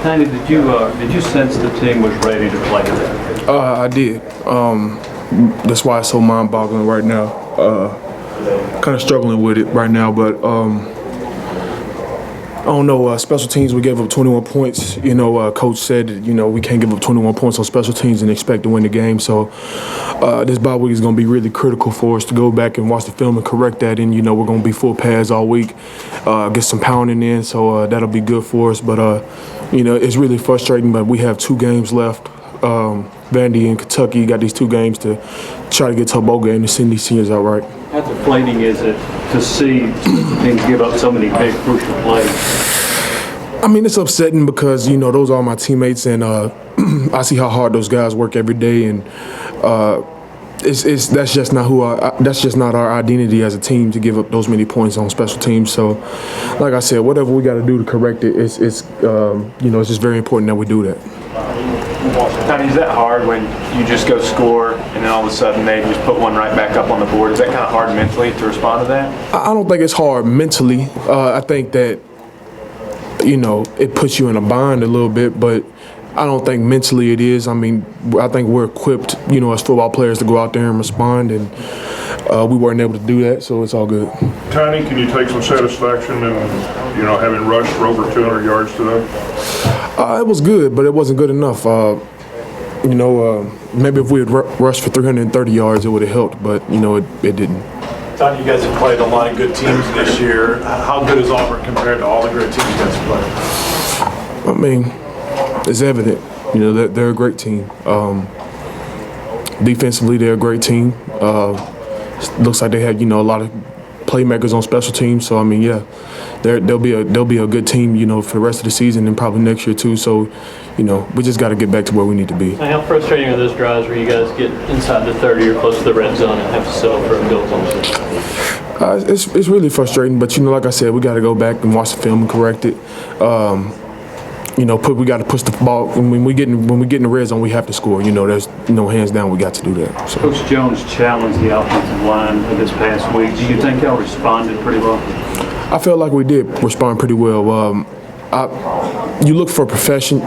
Danny, did you sense the team was ready to play today? I did. That's why it's so mind-boggling right now. Kind of struggling with it right now, but I don't know. Special teams, we gave up 21 points. Coach said that, we can't give up 21 points on special teams and expect to win the game. So this bye week is going to be really critical for us to go back and watch the film and correct that. And, we're going to be full pads all week, get some pounding in. So that'll be good for us. But, it's really frustrating. But we have 2 games left. Vandy and Kentucky got these 2 games to try to get to a bowl game and send these seniors out right. How deflating is it to see teams give up so many big, crucial plays? I mean, it's upsetting because, those are my teammates, and I see how hard those guys work every day, and that's just not our identity as a team to give up those many points on special teams. So, like I said, whatever we got to do to correct it, it's just very important that we do that. Tony, is that hard when you just go score and then all of a sudden they just put one right back up on the board? Is that kind of hard mentally to respond to that? I don't think it's hard mentally. I think that, it puts you in a bind a little bit, but I don't think mentally it is. I mean, I think we're equipped, as football players to go out there and respond, and we weren't able to do that, so it's all good. Tony, can you take some satisfaction in, having rushed for over 200 yards today? It was good, but it wasn't good enough. Maybe if we had rushed for 330 yards, it would have helped, but, it didn't. Tony, you guys have played a lot of good teams this year. How good is Auburn compared to all the great teams you guys have played? I mean, it's evident. They're a great team. Defensively, they're a great team. Looks like they had, a lot of playmakers on special teams. So, I mean, yeah, they'll be a good team, for the rest of the season and probably next year too. So, we just got to get back to where we need to be. How frustrating are those drives where you guys get inside the 30 or close to the red zone and have to settle for a field goal? It's really frustrating, but like I said, we got to go back and watch the film and correct it. We got to push the ball when we get in the red zone. We have to score. There's hands down. We got to do that. So. Coach Jones challenged the offensive line this past week. Do you think y'all responded pretty well? I felt like we did respond pretty well. You look for perfection,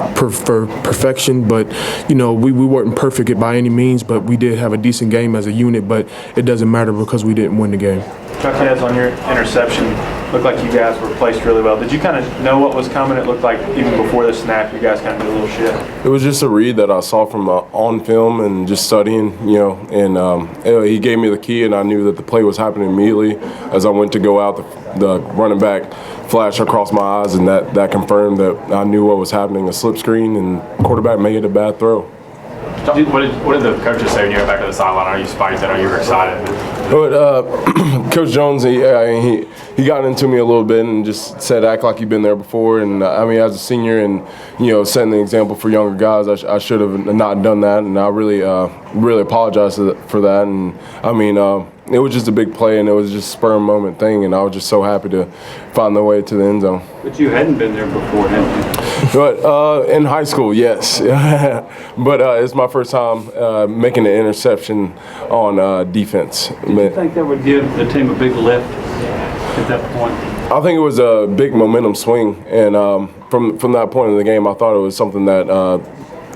but we weren't perfect by any means. But we did have a decent game as a unit. But it doesn't matter because we didn't win the game. Chuck Heads, on your interception, looked like you guys were placed really well. Did you kind of know what was coming? It looked like even before the snap, you guys kind of did a little shift. It was just a read that I saw from on film and just studying, and he gave me the key, and I knew that the play was happening immediately as I went to go out. The running back flashed across my eyes, and that confirmed that I knew what was happening. A slip screen, and quarterback made it a bad throw. What did the coaches say when you went back to the sideline? Are you spiked? I know you were excited. But Coach Jones, he got into me a little bit and just said, act like you've been there before. And I mean, as a senior and setting the example for younger guys, I should have not done that. And I really apologize for that. And I mean, it was just a big play, and it was just a spur moment thing. And I was just so happy to find the way to the end zone. But you hadn't been there before, had you? But in high school, yes. But it's my first time making an interception on defense. Do you think that would give the team a big lift at that point? I think it was a big momentum swing, and from that point in the game, I thought it was something that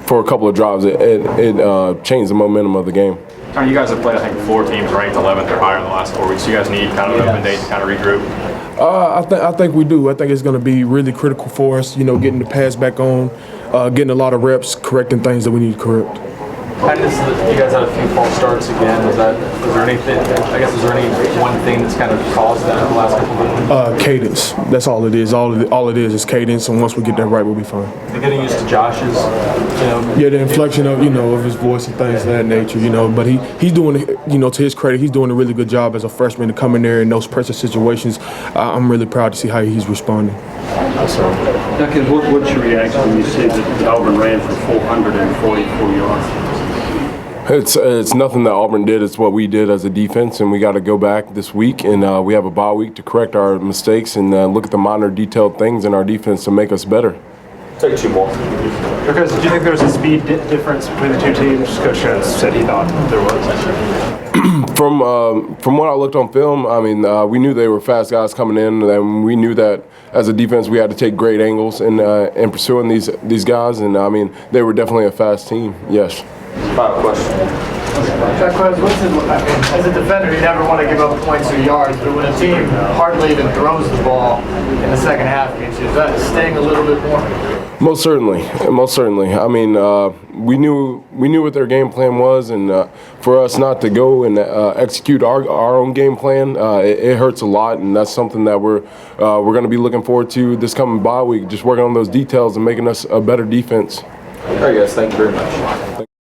for a couple of drives, it changed the momentum of the game. You guys have played, I think, 4 teams ranked 11th or higher in the last 4 weeks. So you guys need kind of an open date to kind of regroup. I think we do. I think it's going to be really critical for us, getting the pass back on, getting a lot of reps, correcting things that we need to correct. You guys had a few false starts again. Is there any one thing that's kind of caused that in the last couple of weeks? Cadence. That's all it is. All it is cadence, and once we get that right, we'll be fine. You're getting used to Josh's, Yeah, the inflection of of his voice and things of that nature, But he's doing, to his credit, he's doing a really good job as a freshman to come in there in those pressure situations. I'm really proud to see how he's responding. Duncan, what's your reaction when you see that Auburn ran for 444 yards? It's nothing that Auburn did. It's what we did as a defense, and we got to go back this week, and we have a bye week to correct our mistakes and look at the minor detailed things in our defense to make us better. Take two more. Because do you think there's a speed difference between the two teams? Coach Jones said he thought there was. From what I looked on film, I mean, we knew they were fast guys coming in, and we knew that as a defense we had to take great angles in pursuing these guys, and I mean, they were definitely a fast team. Yes. Final question. What's it look like? As a defender, you never want to give up points or yards, but when a team hardly even throws the ball in the second half against you, is that sting a little bit more? Most certainly. I mean, we knew what their game plan was, and for us not to go and execute our own game plan, it hurts a lot, and that's something that we're going to be looking forward to this coming bye week, just working on those details and making us a better defense. All right, guys. Thank you very much.